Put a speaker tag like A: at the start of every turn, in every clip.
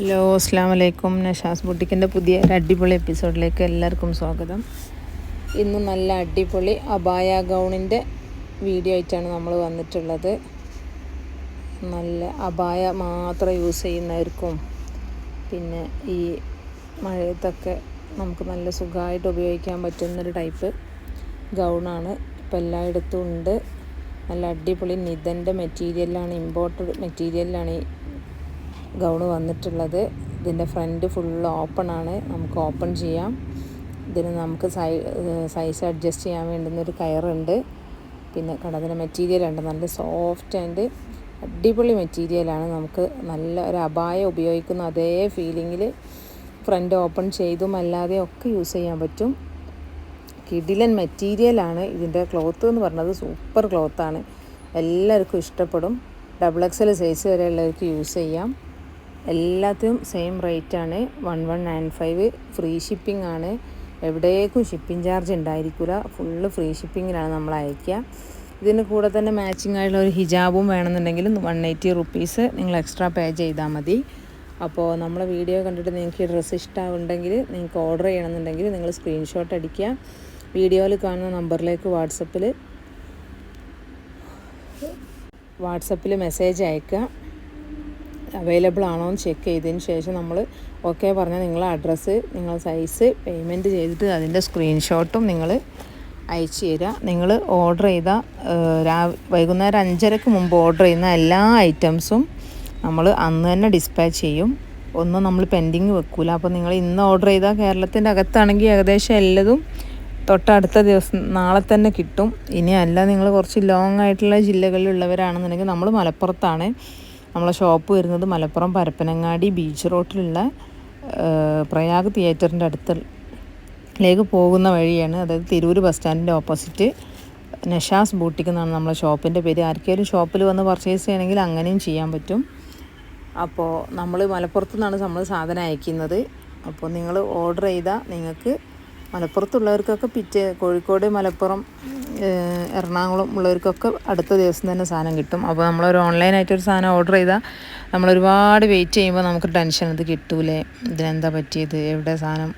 A: Hello, അസ്സാം വലൈക്കും. നഷാസ് ബുട്ടിക്കിൻ്റെ പുതിയ ഒരു അടിപൊളി എപ്പിസോഡിലേക്ക് എല്ലാവർക്കും സ്വാഗതം. ഇന്ന് നല്ല അടിപൊളി അബായ ഗൗണിൻ്റെ വീഡിയോ ആയിട്ടാണ് നമ്മൾ വന്നിട്ടുള്ളത്. നല്ല അബായ മാത്രം യൂസ് ചെയ്യുന്നവർക്കും പിന്നെ ഈ മഴയത്തൊക്കെ നമുക്ക് നല്ല സുഖമായിട്ട് ഉപയോഗിക്കാൻ പറ്റുന്നൊരു ടൈപ്പ് ഗൗണാണ്. ഇപ്പോൾ എല്ലായിടത്തും ഉണ്ട്. നല്ല അടിപൊളി നിതൻ്റെ മെറ്റീരിയലാണ്, ഇമ്പോർട്ടഡ് മെറ്റീരിയലിലാണ് ഈ ഗൗണ് വന്നിട്ടുള്ളത്. ഇതിൻ്റെ ഫ്രണ്ട് ഫുള്ള് ഓപ്പൺ ആണ്, നമുക്ക് ഓപ്പൺ ചെയ്യാം. ഇതിന് നമുക്ക് സൈസ് അഡ്ജസ്റ്റ് ചെയ്യാൻ വേണ്ടുന്നൊരു കയറുണ്ട്. പിന്നെ കടതിൻ്റെ മെറ്റീരിയലുണ്ട്, നല്ല സോഫ്റ്റ് ആൻഡ് അടിപൊളി മെറ്റീരിയലാണ്. നമുക്ക് നല്ല ഒരു അബായ ഉപയോഗിക്കുന്ന അതേ ഫീലിങ്ങിൽ ഫ്രണ്ട് ഓപ്പൺ ചെയ്തും അല്ലാതെ ഒക്കെ യൂസ് ചെയ്യാൻ പറ്റും. കിടിലൻ മെറ്റീരിയലാണ്. ഇതിൻ്റെ ക്ലോത്ത് എന്ന് പറഞ്ഞത് സൂപ്പർ ക്ലോത്താണ്, എല്ലാവർക്കും ഇഷ്ടപ്പെടും. XXL സൈസ് വരെയുള്ളവർക്ക് യൂസ് ചെയ്യാം. എല്ലാത്തിനും സെയിം റേറ്റാണ്, 1195. ഫ്രീ ഷിപ്പിംഗ് ആണ്. എവിടേക്കും ഷിപ്പിംഗ് ചാർജ് ഉണ്ടായിരിക്കില്ല, ഫുള്ള് ഫ്രീ ഷിപ്പിങ്ങിലാണ് നമ്മൾ അയക്കുക. ഇതിന് കൂടെ തന്നെ മാച്ചിങ് ആയിട്ടുള്ള ഒരു ഹിജാബും വേണമെന്നുണ്ടെങ്കിൽ 180 റുപ്പീസ് നിങ്ങൾ എക്സ്ട്രാ പേ ചെയ്താൽ മതി. അപ്പോൾ നമ്മളെ വീഡിയോ കണ്ടിട്ട് നിങ്ങൾക്ക് ഈ ഡ്രസ്സ് ഇഷ്ടമാവുണ്ടെങ്കിൽ നിങ്ങൾക്ക് ഓർഡർ ചെയ്യണമെന്നുണ്ടെങ്കിൽ നിങ്ങൾ സ്ക്രീൻഷോട്ട് അടിക്കുക. വീഡിയോയിൽ കാണുന്ന നമ്പറിലേക്ക് വാട്സപ്പിൽ മെസ്സേജ് അയക്കുക. അവൈലബിൾ ആണോ എന്ന് ചെക്ക് ചെയ്തതിന് ശേഷം നമ്മൾ ഓക്കെ പറഞ്ഞാൽ നിങ്ങളെ അഡ്രസ്സ്, നിങ്ങൾ സൈസ്, പേയ്മെൻറ്റ് ചെയ്തിട്ട് അതിൻ്റെ സ്ക്രീൻഷോട്ടും നിങ്ങൾ അയച്ചു തരിക. നിങ്ങൾ ഓർഡർ ചെയ്ത വൈകുന്നേരം 5:30 മുമ്പ് ഓർഡർ ചെയ്യുന്ന എല്ലാ ഐറ്റംസും നമ്മൾ അന്ന് തന്നെ ഡിസ്പാച്ച് ചെയ്യും. ഒന്നും നമ്മൾ പെൻഡിങ് വെക്കില്ല. അപ്പോൾ നിങ്ങൾ ഇന്ന് ഓർഡർ ചെയ്താൽ കേരളത്തിൻ്റെ അകത്താണെങ്കിൽ ഏകദേശം എല്ലതും തൊട്ടടുത്ത ദിവസം നാളെ തന്നെ കിട്ടും. ഇനി അല്ല നിങ്ങൾ കുറച്ച് ലോങ് ആയിട്ടുള്ള ജില്ലകളിലുള്ളവരാണെന്നുണ്ടെങ്കിൽ നമ്മൾ മലപ്പുറത്താണ്. നമ്മളെ ഷോപ്പ് വരുന്നത് മലപ്പുറം പരപ്പനങ്ങാടി ബീച്ച് റോഡിലുള്ള പ്രയാഗ് തിയേറ്ററിൻ്റെ അടുത്തേക്ക് പോകുന്ന വഴിയാണ്. അതായത് തിരൂർ ബസ് സ്റ്റാൻഡിൻ്റെ ഓപ്പോസിറ്റ് നഷാസ് ബൂട്ടിക്ക് എന്നാണ് നമ്മളെ ഷോപ്പിൻ്റെ പേര്. ആർക്കെങ്കിലും ഷോപ്പിൽ വന്ന് പർച്ചേസ് ചെയ്യണമെങ്കിൽ അങ്ങനെയും ചെയ്യാൻ പറ്റും. അപ്പോൾ നമ്മൾ മലപ്പുറത്തു നിന്നാണ് നമ്മൾ സാധനം അയക്കുന്നത്. അപ്പോൾ നിങ്ങൾ ഓർഡർ ചെയ്താൽ നിങ്ങൾക്ക് മലപ്പുറത്തുള്ളവർക്കൊക്കെ കോഴിക്കോട്, മലപ്പുറം, എറണാകുളം ഉള്ളവർക്കൊക്കെ അടുത്ത ദിവസം തന്നെ സാധനം കിട്ടും. അപ്പോൾ നമ്മളൊരു ഓൺലൈനായിട്ടൊരു സാധനം ഓർഡർ ചെയ്താൽ നമ്മളൊരുപാട് വെയിറ്റ് ചെയ്യുമ്പോൾ നമുക്ക് ടെൻഷൻ, ഇത് കിട്ടൂലേ, ഇതിനെന്താ പറ്റിയത്, എവിടെ സാധനം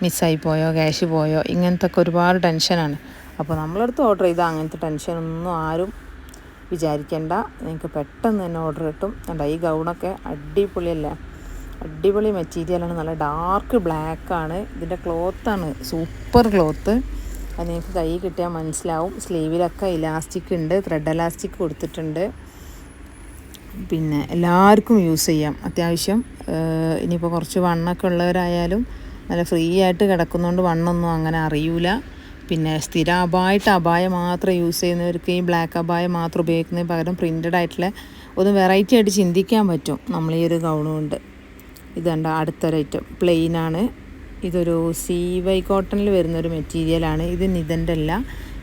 A: മിസ്സായി പോയോ, ക്യാഷ് പോയോ, ഇങ്ങനത്തെ ഒക്കെ ഒരുപാട് ടെൻഷനാണ്. അപ്പോൾ നമ്മളടുത്ത് ഓർഡർ ചെയ്താൽ അങ്ങനത്തെ ടെൻഷനൊന്നും ആരും വിചാരിക്കേണ്ട. നിങ്ങൾക്ക് പെട്ടെന്ന് തന്നെ ഓർഡർ കിട്ടും. കണ്ടോ, ഈ ഗൗണൊക്കെ അടിപൊളിയല്ലേ, അടിപൊളി മെറ്റീരിയലാണ്. നല്ല ഡാർക്ക് ബ്ലാക്കാണ്. ഇതിൻ്റെ ക്ലോത്താണ് സൂപ്പർ ക്ലോത്ത്. അത് നിങ്ങൾക്ക് കൈ കിട്ടിയാൽ മനസ്സിലാവും. സ്ലീവിലൊക്കെ ഇലാസ്റ്റിക് ഉണ്ട്, ത്രെഡ് ഇലാസ്റ്റിക് കൊടുത്തിട്ടുണ്ട്. പിന്നെ എല്ലാവർക്കും യൂസ് ചെയ്യാം അത്യാവശ്യം. ഇനിയിപ്പോൾ കുറച്ച് വണ്ണമൊക്കെ ഉള്ളവരായാലും നല്ല ഫ്രീ ആയിട്ട് കിടക്കുന്നതുകൊണ്ട് വണ്ണമൊന്നും അങ്ങനെ അറിയൂല. പിന്നെ സ്ഥിരം അബായ മാത്രം യൂസ് ചെയ്യുന്നവർക്ക് ഈ ബ്ലാക്ക് അബായ മാത്രം ഉപയോഗിക്കുന്നതിന് പകരം പ്രിൻറ്റഡ് ആയിട്ടുള്ള ഒന്ന് വെറൈറ്റി ആയിട്ട് ചിന്തിക്കാൻ പറ്റും നമ്മൾ ഈ ഒരു ഗൗൺ കൊണ്ട്. ഇതുണ്ട് അടുത്തൊരു ഐറ്റം, പ്ലെയിനാണ്. ഇതൊരു CY കോട്ടണിൽ വരുന്നൊരു മെറ്റീരിയലാണ്. ഇത് നിതൻ്റെ അല്ല,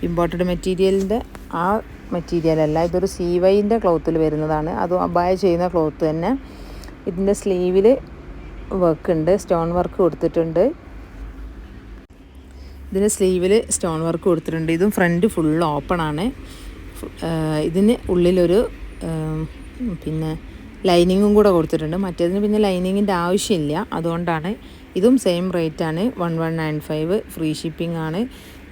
A: ഇമ്പോർട്ടഡ് മെറ്റീരിയലിൻ്റെ ആ മെറ്റീരിയലല്ല. ഇതൊരു CYൻ്റെ ക്ലോത്തിൽ വരുന്നതാണ്. അതും അബായ ചെയ്യുന്ന ക്ലോത്ത് തന്നെ. ഇതിൻ്റെ സ്ലീവിൽ വർക്ക് ഉണ്ട്, സ്റ്റോൺ വർക്ക് കൊടുത്തിട്ടുണ്ട്. ഇതിന് സ്ലീവിൽ സ്റ്റോൺ വർക്ക് കൊടുത്തിട്ടുണ്ട്. ഇതും ഫ്രണ്ട് ഫുൾ ഓപ്പൺ ആണ്. ഇതിന് ഉള്ളിലൊരു പിന്നെ ലൈനിങ്ങും കൂടെ കൊടുത്തിട്ടുണ്ട്. മറ്റേതിന് പിന്നെ ലൈനിങ്ങിൻ്റെ ആവശ്യമില്ല, അതുകൊണ്ടാണ്. ഇതും സെയിം റേറ്റാണ്, 1195. ഫ്രീ ഷിപ്പിംഗ് ആണ്.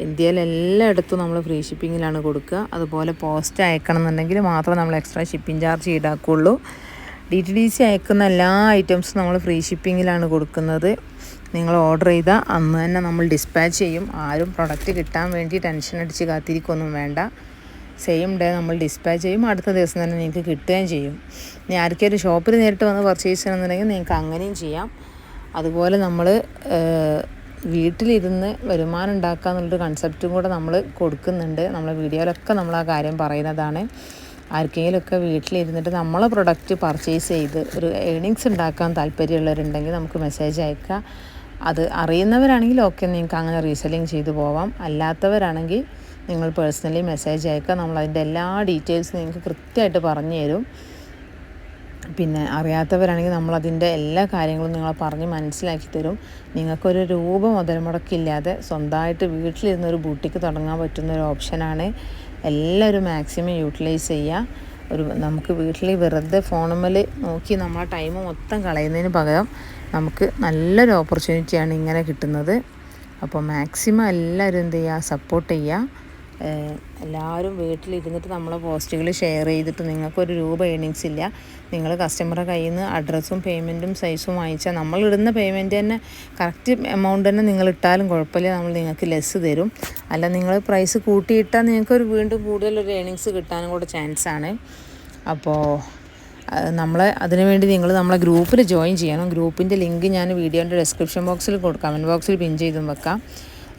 A: ഇന്ത്യയിൽ എല്ലായിടത്തും നമ്മൾ ഫ്രീ ഷിപ്പിങ്ങിലാണ് കൊടുക്കുക. അതുപോലെ പോസ്റ്റ് അയക്കണം എന്നുണ്ടെങ്കിൽ മാത്രം നമ്മൾ എക്സ്ട്രാ ഷിപ്പിംഗ് ചാർജ് ഈടാക്കുള്ളൂ. DTDC അയക്കുന്ന എല്ലാ ഐറ്റംസും നമ്മൾ ഫ്രീ ഷിപ്പിങ്ങിലാണ് കൊടുക്കുന്നത്. നിങ്ങൾ ഓർഡർ ചെയ്താൽ അന്ന് തന്നെ നമ്മൾ ഡിസ്പാച്ച് ചെയ്യും. ആരും പ്രൊഡക്റ്റ് കിട്ടാൻ വേണ്ടി ടെൻഷൻ അടിച്ച് കാത്തിരിക്കൊന്നും വേണ്ട. സെയിം ഡേ നമ്മൾ ഡിസ്പാച്ച് ചെയ്യും, അടുത്ത ദിവസം തന്നെ നിങ്ങൾക്ക് കിട്ടുകയും ചെയ്യും. ഇനി ആർക്കെങ്കിലും ഷോപ്പിൽ നേരിട്ട് വന്ന് പർച്ചേസ് ചെയ്യണമെന്നുണ്ടെങ്കിൽ നിങ്ങൾക്ക് അങ്ങനെയും ചെയ്യാം. അതുപോലെ നമ്മൾ വീട്ടിലിരുന്ന് വരുമാനം ഉണ്ടാക്കുക എന്നുള്ളൊരു കൺസെപ്റ്റും കൂടെ നമ്മൾ കൊടുക്കുന്നുണ്ട്. നമ്മളെ വീഡിയോയിലൊക്കെ നമ്മൾ ആ കാര്യം പറയുന്നതാണ്. ആർക്കെങ്കിലുമൊക്കെ വീട്ടിലിരുന്നിട്ട് നമ്മളെ പ്രൊഡക്റ്റ് പർച്ചേസ് ചെയ്ത് ഒരു ഏണിങ്സ് ഉണ്ടാക്കാൻ താല്പര്യമുള്ളവരുണ്ടെങ്കിൽ നമുക്ക് മെസ്സേജ് അയക്കുക. അത് അറിയുന്നവരാണെങ്കിൽ ഓക്കെ, നിങ്ങൾക്ക് അങ്ങനെ റീസെല്ലിങ് ചെയ്തു പോവാം. അല്ലാത്തവരാണെങ്കിൽ നിങ്ങൾ പേഴ്സണലി മെസ്സേജ് അയക്കുക. നമ്മളതിൻ്റെ എല്ലാ ഡീറ്റെയിൽസും നിങ്ങൾക്ക് കൃത്യമായിട്ട് പറഞ്ഞു തരും. പിന്നെ അറിയാത്തവരാണെങ്കിൽ നമ്മളതിൻ്റെ എല്ലാ കാര്യങ്ങളും നിങ്ങളെ പറഞ്ഞ് മനസ്സിലാക്കി തരും. നിങ്ങൾക്കൊരു രൂപ മുതൽ മുടക്കില്ലാതെ സ്വന്തമായിട്ട് വീട്ടിലിരുന്നൊരു ബൂട്ടിക്ക് തുടങ്ങാൻ പറ്റുന്നൊരു ഓപ്ഷനാണ്. എല്ലാവരും മാക്സിമം യൂട്ടിലൈസ് ചെയ്യുക. നമുക്ക് വീട്ടിൽ വെറുതെ ഫോണുമ്മൽ നോക്കി നമ്മളെ ടൈം മൊത്തം കളയുന്നതിന് പകരം നമുക്ക് നല്ലൊരു ഓപ്പർച്യൂണിറ്റിയാണ് ഇങ്ങനെ കിട്ടുന്നത്. അപ്പോൾ മാക്സിമം എല്ലാവരും എന്ത് ചെയ്യുക, സപ്പോർട്ട് ചെയ്യുക. എല്ലാവരും വീട്ടിലിരുന്നിട്ട് നമ്മളെ പോസ്റ്റുകൾ ഷെയർ ചെയ്തിട്ട് നിങ്ങൾക്കൊരു രൂപ ഏണിങ്സ് ഇല്ല. നിങ്ങൾ കസ്റ്റമറുടെ കയ്യിൽ നിന്ന് അഡ്രസ്സും പേയ്മെൻറ്റും സൈസും വാങ്ങിച്ചാൽ നമ്മളിടുന്ന പേയ്മെൻറ്റ് തന്നെ കറക്റ്റ് എമൗണ്ട് തന്നെ നിങ്ങളിട്ടാലും കുഴപ്പമില്ല, നമ്മൾ നിങ്ങൾക്ക് ലെസ് തരും. അല്ല നിങ്ങൾ പ്രൈസ് കൂട്ടിയിട്ടാൽ നിങ്ങൾക്കൊരു വീണ്ടും കൂടുതലൊരു ഏണിങ്സ് കിട്ടാനും കൂടെ ചാൻസാണ്. അപ്പോൾ അതിനുവേണ്ടി നിങ്ങൾ നമ്മളെ ഗ്രൂപ്പിൽ ജോയിൻ ചെയ്യണം. ഗ്രൂപ്പിൻ്റെ ലിങ്ക് ഞാൻ വീഡിയോൻ്റെ ഡിസ്ക്രിപ്ഷൻ ബോക്സിൽ കമൻറ്റ് ബോക്സിൽ പിൻ ചെയ്തും വെക്കാം.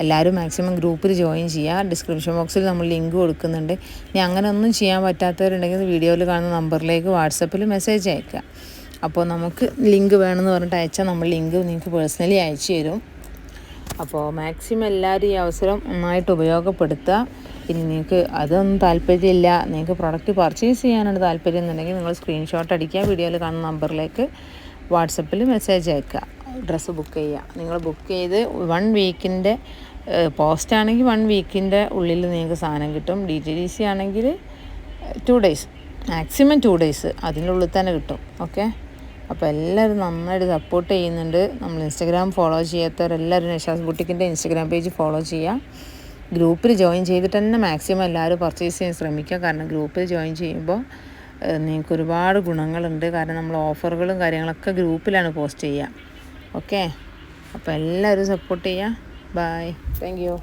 A: എല്ലാവരും മാക്സിമം ഗ്രൂപ്പിൽ ജോയിൻ ചെയ്യുക. ഡിസ്ക്രിപ്ഷൻ ബോക്സിൽ നമ്മൾ ലിങ്ക് കൊടുക്കുന്നുണ്ട്. ഇനി അങ്ങനെ ഒന്നും ചെയ്യാൻ പറ്റാത്തവരുണ്ടെങ്കിൽ വീഡിയോയിൽ കാണുന്ന നമ്പറിലേക്ക് വാട്സപ്പിൽ മെസ്സേജ് അയക്കുക. അപ്പോൾ നമുക്ക് ലിങ്ക് വേണമെന്ന് പറഞ്ഞിട്ട് അയച്ചാൽ നമ്മൾ ലിങ്ക് നിങ്ങൾക്ക് പേഴ്സണലി അയച്ചു തരും. അപ്പോൾ മാക്സിമം എല്ലാവരും ഈ അവസരം നന്നായിട്ട് ഉപയോഗപ്പെടുത്തുക. ഇനി നിങ്ങൾക്ക് അതൊന്നും താല്പര്യമില്ല, നിങ്ങൾക്ക് പ്രൊഡക്റ്റ് പർച്ചേസ് ചെയ്യാനാണ് താല്പര്യം എന്നുണ്ടെങ്കിൽ നിങ്ങൾ സ്ക്രീൻഷോട്ട് അടിക്കുക, വീഡിയോയിൽ കാണുന്ന നമ്പറിലേക്ക് വാട്സപ്പിൽ മെസ്സേജ് അയക്കുക, ഡ്രസ്സ് ബുക്ക് ചെയ്യുക. നിങ്ങൾ ബുക്ക് ചെയ്ത് 1 വീക്കിൻ്റെ പോസ്റ്റ് ആണെങ്കിൽ 1 വീക്കിൻ്റെ ഉള്ളിൽ നിങ്ങൾക്ക് സാധനം കിട്ടും. DTDC ആണെങ്കിൽ 2 ഡേയ്സ്, മാക്സിമം 2 ഡേയ്സ് അതിൻ്റെ ഉള്ളിൽ തന്നെ കിട്ടും. ഓക്കെ, അപ്പോൾ എല്ലാവരും നന്നായിട്ട് സപ്പോർട്ട് ചെയ്യുന്നുണ്ട്. നമ്മൾ ഇൻസ്റ്റഗ്രാം ഫോളോ ചെയ്യാത്തവരെല്ലാവരും നഷാസ് ബുട്ടിക്കിൻ്റെ ഇൻസ്റ്റഗ്രാം പേജ് ഫോളോ ചെയ്യുക. ഗ്രൂപ്പിൽ ജോയിൻ ചെയ്തിട്ട് തന്നെ മാക്സിമം എല്ലാവരും പർച്ചേസ് ചെയ്യാൻ ശ്രമിക്കുക. കാരണം ഗ്രൂപ്പിൽ ജോയിൻ ചെയ്യുമ്പോൾ നിങ്ങൾക്ക് ഒരുപാട് ഗുണങ്ങളുണ്ട്. കാരണം നമ്മൾ ഓഫറുകളും കാര്യങ്ങളൊക്കെ ഗ്രൂപ്പിലാണ് പോസ്റ്റ് ചെയ്യുക. ഓക്കെ, അപ്പോൾ എല്ലാവരും സപ്പോർട്ട് ചെയ്യുക. Bye, thank U.